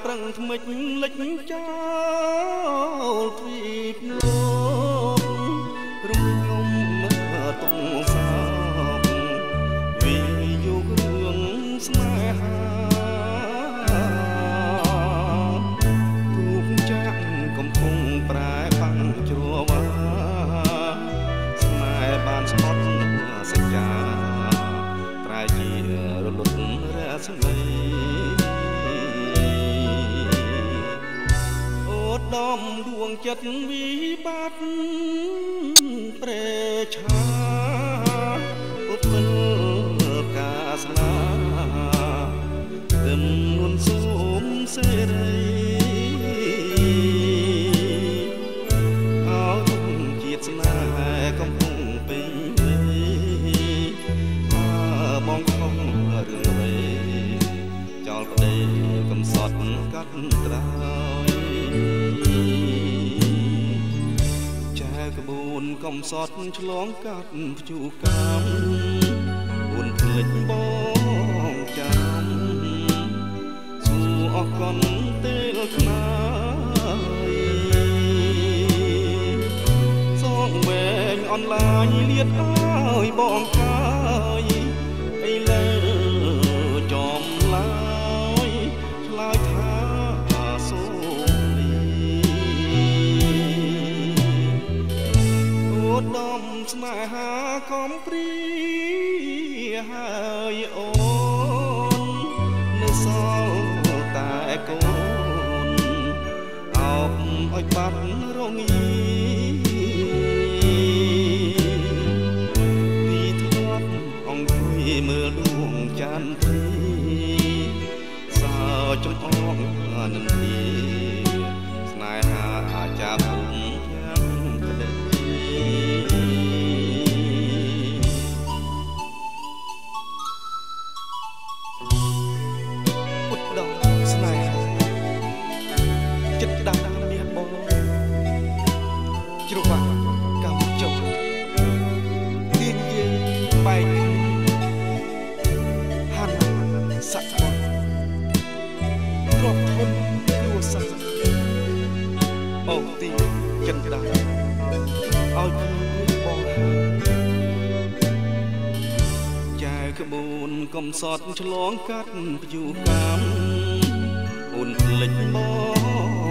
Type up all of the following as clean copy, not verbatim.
ប្រឹងថ្មិចលិចចោលទ្វីបលោករំលំតុងសោកវិយករឿងស្នេហាទូកចាក់កំពុងប្រែបាំងជ្រវ៉ាស្នេហ៍បានស្មត់សច្ចាប្រែជារលត់រស្មីដំដួងចិត្តវិបត្តិប្រេឆាពុទ្ធិលកាស្នាទឹមនួនសូមសេរីអោជាតិស្នេហ៍កំពុងពេញវ័យបងខំរឿងអ្វីចោលប្តីកំសត់កាត់ត្រើយក្បួនកំសត់ឆ្លងកាត់ព្យុះកម្មអូនភ្លេចបងចាំសួរអរគុណពេលខ្នើយសងវែងអនឡាញលៀតអើយបងកាយឥឡូវចំឡាយឆ្លើយថាសូដំស្នេហាកំព្រាហើយអូននៅសល់តែកូនអោបឲ្យបាត់រងាពីធ្លាប់អង្គុយមើលដួងច័ន្ទព្រីសើចំអងនឹងទីស្នេហាចាប់ពុំទាំងក្តីចិត្តដាស់មានបងជ្រវាក់កម្មចុកទាញយាយបែកហាន់ស័ក្តិទ្របធនគ្រួសារអូទីចិត្តដាស់ឲ្យគូបងចែក្បួនកំសត់ឆ្លងកាត់ព្យុះកម្មអូនភ្លេចប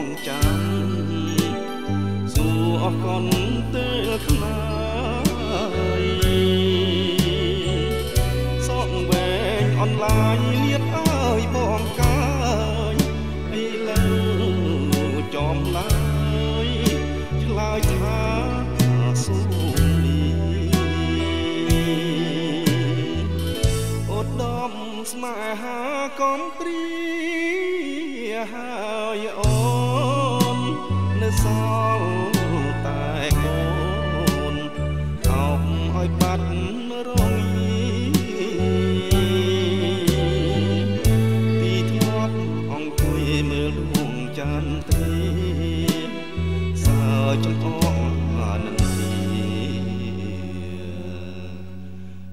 ងចាំសួរអរគុណពេលខ្នើយសងវែងអនឡាញលៀតអើយបងកាយឥឡូវចំឡាយឆ្លើយថាសូមលីអូដំស្នេហាកំព្រាហើយអូននៅសល់តែកូនអោបឲ្យបាត់រងាពីធ្លាប់អង្គុយមើលដួងច័ន្ទទ្រីសើចំអងនឹងទី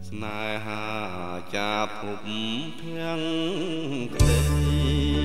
ស្នេហាចាប់ភពភាំងក្តី